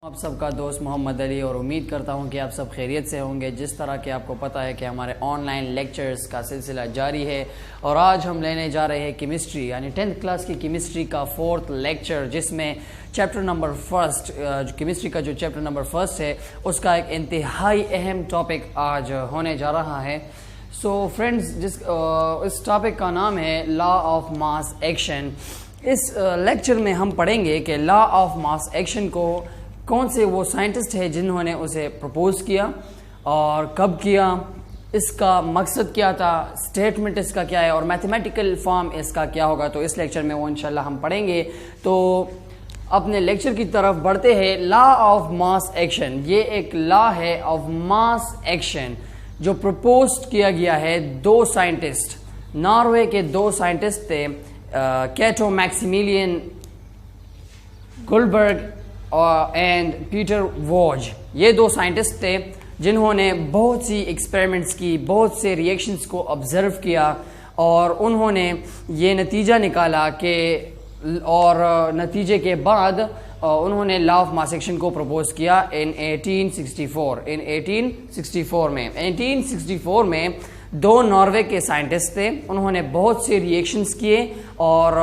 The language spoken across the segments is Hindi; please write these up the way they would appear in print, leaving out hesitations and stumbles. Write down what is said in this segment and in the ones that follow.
आप सबका दोस्त मोहम्मद अली और उम्मीद करता हूं कि आप सब खैरियत से होंगे। जिस तरह के आपको पता है कि हमारे ऑनलाइन लेक्चर्स का सिलसिला जारी है और आज हम लेने जा रहे हैं केमिस्ट्री यानी 10th क्लास की केमिस्ट्री का 4th लेक्चर, जिसमें चैप्टर नंबर फर्स्ट केमिस्ट्री का जो चैप्टर नंबर फर्स्ट है उसका एक इंतहाई अहम टॉपिक आज होने जा रहा है। सो फ्रेंड्स, इस टॉपिक का नाम है लॉ ऑफ मास एक्शन। इस लेक्चर में हम पढ़ेंगे कि लॉ ऑफ मास एक्शन को कौन से वो साइंटिस्ट है जिन्होंने उसे प्रपोज किया और कब किया, इसका मकसद क्या था, स्टेटमेंट इसका क्या है और मैथमेटिकल फॉर्म इसका क्या होगा। तो इस लेक्चर में वो इंशाल्लाह हम पढ़ेंगे। तो अपने लेक्चर की तरफ बढ़ते हैं। लॉ ऑफ मास एक्शन, ये एक लॉ है ऑफ मास एक्शन जो प्रपोज किया गया है दो साइंटिस्ट, नॉर्वे के दो साइंटिस्ट थे, Cato Maximilian Guldberg and Peter Waage. ये दो साइंटिस्ट थे जिन्होंने बहुत सी एक्सपेरिमेंट्स की, बहुत से रिएक्शंस को ऑब्जर्व किया और उन्होंने ये नतीजा निकाला कि और नतीजे के बाद उन्होंने लॉ ऑफ मास एक्शन को प्रपोज किया इन 1864 में। 1864 में दो नॉर्वे के साइंटिस्ट थे, उन्होंने बहुत से रिएक्शंस किए और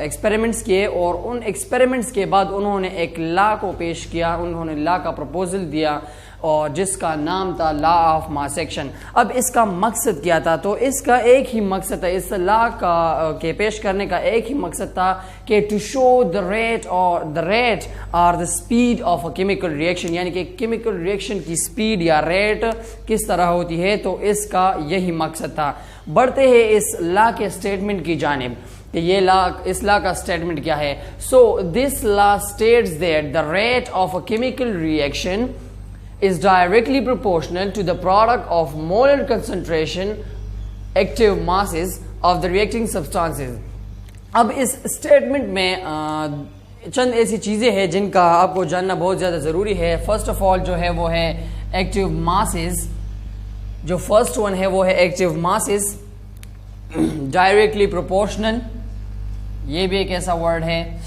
एक्सपेरिमेंट्स किए और उन एक्सपेरिमेंट्स के बाद उन्होंने एक लॉ को पेश किया, उन्होंने लॉ का प्रपोजल दिया और जिसका नाम था लॉ ऑफ मास एक्शन। अब इसका मकसद क्या था? तो इसका एक ही मकसद था, इस लॉ के पेश करने का एक ही मकसद था कि टू शो द रेट और the speed of a chemical reaction, यानी कि केमिकल रिएक्शन की स्पीड या रेट किस तरह होती है। तो इसका यही मकसद था। बढ़ते हैं इस लॉ के स्टेटमेंट की जानिब कि ये लॉ, इस लॉ का स्टेटमेंट क्या है। So this law states that the rate of a chemical reaction is directly proportional to the product of molar concentration active masses of the reacting substances। अब इस स्टेटमेंट में चंद ऐसी चीज़ें हैं जिनका आपको जानना बहुत ज़्यादा ज़रूरी है। फर्स्ट ऑफ ऑल जो है वो है एक्टिव मासेस। जो फर्स्ट वन है वो है एक्टिव मासेस डायरेक्टली प्रोपोर्शनल, ये भी एक ऐसा वर्ड है।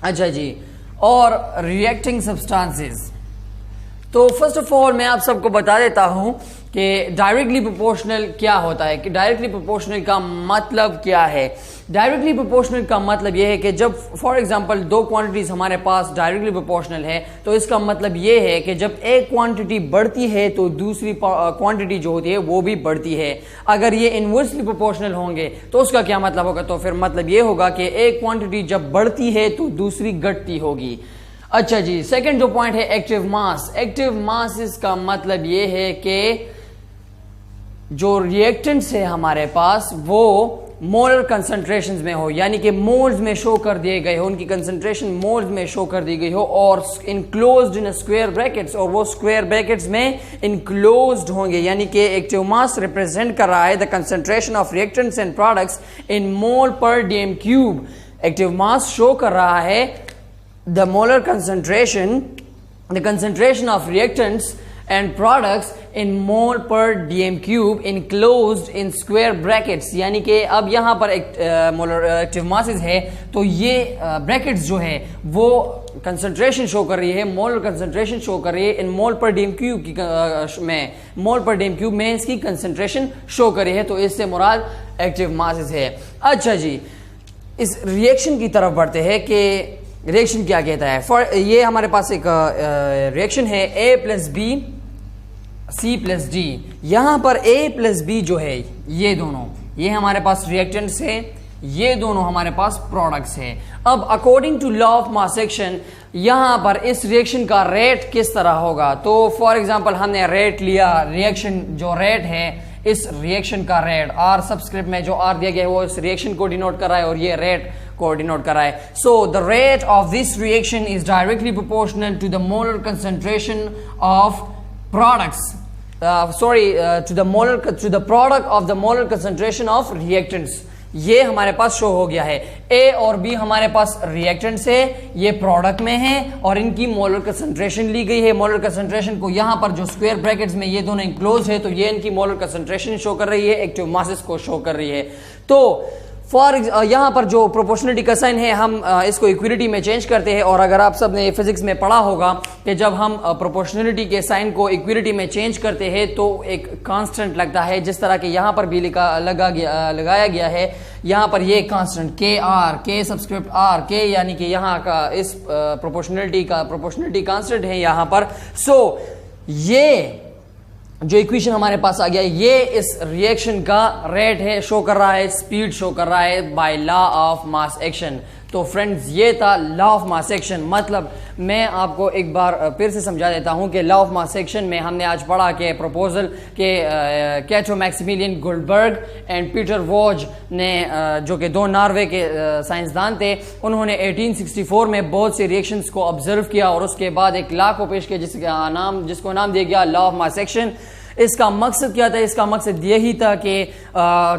अच्छा जी, और रिएक्टिंग सब्सटेंसेस। तो फर्स्ट ऑफ ऑल मैं आप सबको बता देता हूं कि डायरेक्टली प्रोपोर्शनल क्या होता है, कि डायरेक्टली प्रोपोर्शनल का मतलब क्या है। डायरेक्टली प्रोपोर्शनल का मतलब यह है कि जब फॉर एग्जांपल दो क्वांटिटीज हमारे पास डायरेक्टली प्रोपोर्शनल है तो इसका मतलब यह है कि जब एक क्वांटिटी बढ़ती है तो दूसरी क्वांटिटी जो होती है वो भी बढ़ती है। अगर ये इनवर्सली प्रोपोर्शनल होंगे तो उसका क्या मतलब होगा? तो फिर मतलब ये होगा कि एक क्वांटिटी जब बढ़ती है तो दूसरी घटती होगी। अच्छा जी, सेकंड जो पॉइंट है एक्टिव मास। एक्टिव मास इसका मतलब ये है कि जो रिएक्टेंट्स है हमारे पास वो मोलर कंसंट्रेशंस में हो, यानी कि मोल्स में शो कर दिए गए हो, उनकी कंसंट्रेशन मोल्स में शो कर दी गई हो और इनक्लोज्ड इन स्क्वायर ब्रैकेट्स, और वो स्क्वायर ब्रैकेट्स में इनक्लोज्ड होंगे। यानी कि एक्टिव मास रिप्रेजेंट कर रहा है the concentration of reactants and products in mole per DM cube. Active mass show कर रहा है the molar concentration, the concentration of reactants and products in mole per dm cube enclosed in square brackets। यानी कि अब यहाँ पर मोलर एक्टिव मासेस है तो ये ब्रैकेट्स जो है वो कंसंट्रेशन शो कर रही है, मोलर कंसंट्रेशन शो कर रही है इन मोल पर डीएम क्यूब की में, मोल पर डीएम क्यूब में इसकी कंसंट्रेशन शो कर रही है। तो इससे मुराद एक्टिव मासेस है। अच्छा जी, इस रिएक्शन की तरफ बढ़ते हैं कि रिएक्शन क्या कहता है। ये हमारे पास एक रिएक्शन है A plus B C plus D. यहां पर A प्लस बी जो है ये दोनों, ये हमारे पास रिएक्टेंट्स है, ये दोनों हमारे पास प्रोडक्ट्स है। अब according to law of mass action यहां पर इस रिएक्शन का रेट किस तरह होगा। तो फॉर एग्जांपल हमने रेट लिया, रिएक्शन जो रेट है इस रिएक्शन का रेट आर सबस्क्रिप्ट में जो आर दिया गया है वो इस रिएक्शन को डिनोट कर रहा है और ये रेट को डिनोट कर रहा है। So the rate of this reaction is directly proportional to the molar concentration of products, to the product of the molar concentration of reactants. ये हमारे पास शो हो गया है। ए और बी हमारे पास रिएक्टेंट्स है, ये प्रोडक्ट में है और इनकी मोलर कंसंट्रेशन ली गई है। मोलर कंसंट्रेशन को यहां पर जो स्क्वायर ब्रैकेट्स में ये दोनों इंक्लोज है तो ये इनकी मोलर कंसंट्रेशन शो कर रही है, एक्टिव मासेस को शो कर रही है। तो फॉर यहाँ पर जो प्रोपोर्शनलिटी का साइन है हम इसको इक्विलिटी में चेंज करते हैं। और अगर आप सब ने फिजिक्स में पढ़ा होगा कि जब हम प्रोपोर्शनलिटी के साइन को इक्विलिटी में चेंज करते हैं तो एक कांस्टेंट लगता है, जिस तरह के यहाँ पर भी लगाया गया है। यहाँ पर ये कांस्टेंट के सब्सक्रिप्ट आर के, यानी कि यहाँ का इस प्रोपोर्शनलिटी कांस्टेंट है यहाँ पर। सो ये जो इक्वेशन हमारे पास आ गया, ये इस रिएक्शन का रेट है, शो कर रहा है, स्पीड शो कर रहा है by law of mass action. तो फ्रेंड्स ये था लॉ ऑफ मास एक्शन। मतलब मैं आपको एक बार फिर से समझा देता हूं कि लॉ ऑफ मास एक्शन में हमने आज पढ़ा कि प्रपोजल के कैटो मैक्सिमिलियन गुल्डबर्ग एंड पीटर वॉज ने, जो कि 2 नॉर्वे के साइंसदान थे, उन्होंने 1864 में बहुत से रिएक्शंस को ऑब्जर्व किया और उसके बाद एक लॉ को पेश किया जिसको नाम दिया गया लॉ ऑफ मास एक्शन। इसका मकसद क्या था? इसका मकसद यही था कि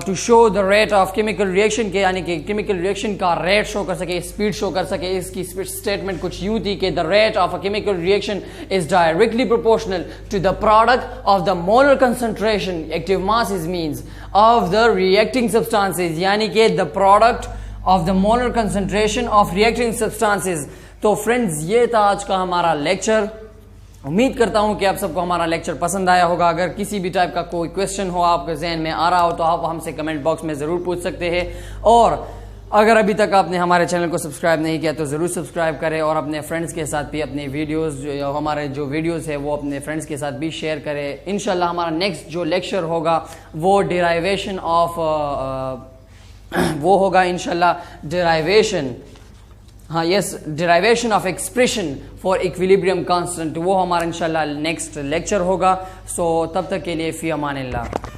to show the rate of chemical reaction के, यानी कि केमिकल रिएक्शन का रेट शो कर सके, स्पीड शो कर सके। इसकी स्टेटमेंट कुछ यूं थी कि the rate of a chemical reaction is directly proportional to the product of the molar concentration active mass is means of the reacting substances, यानी कि the product of the molar concentration of reacting substances. तो फ्रेंड्स ये था आज का हमारा लेक्चर। उम्मीद करता हूं कि आप सबको हमारा लेक्चर पसंद आया होगा। अगर किसी भी टाइप का कोई क्वेश्चन हो आपके जहन में आ रहा हो तो आप हमसे कमेंट बॉक्स में ज़रूर पूछ सकते हैं। और अगर अभी तक आपने हमारे चैनल को सब्सक्राइब नहीं किया तो ज़रूर सब्सक्राइब करें और अपने फ्रेंड्स के साथ भी अपने वीडियोस, हमारे जो वीडियोस है वो अपने फ्रेंड्स के साथ भी शेयर करें। इंशाल्लाह हमारा नेक्स्ट जो लेक्चर होगा वो डेराइवेशन ऑफ वो होगा इंशाल्लाह डेराइवेशन, हाँ yes, derivation of expression for equilibrium constant. वो हमारा इंशाल्लाह नेक्स्ट लेक्चर होगा। सो तब तक के लिए फी अमानिल्लाह।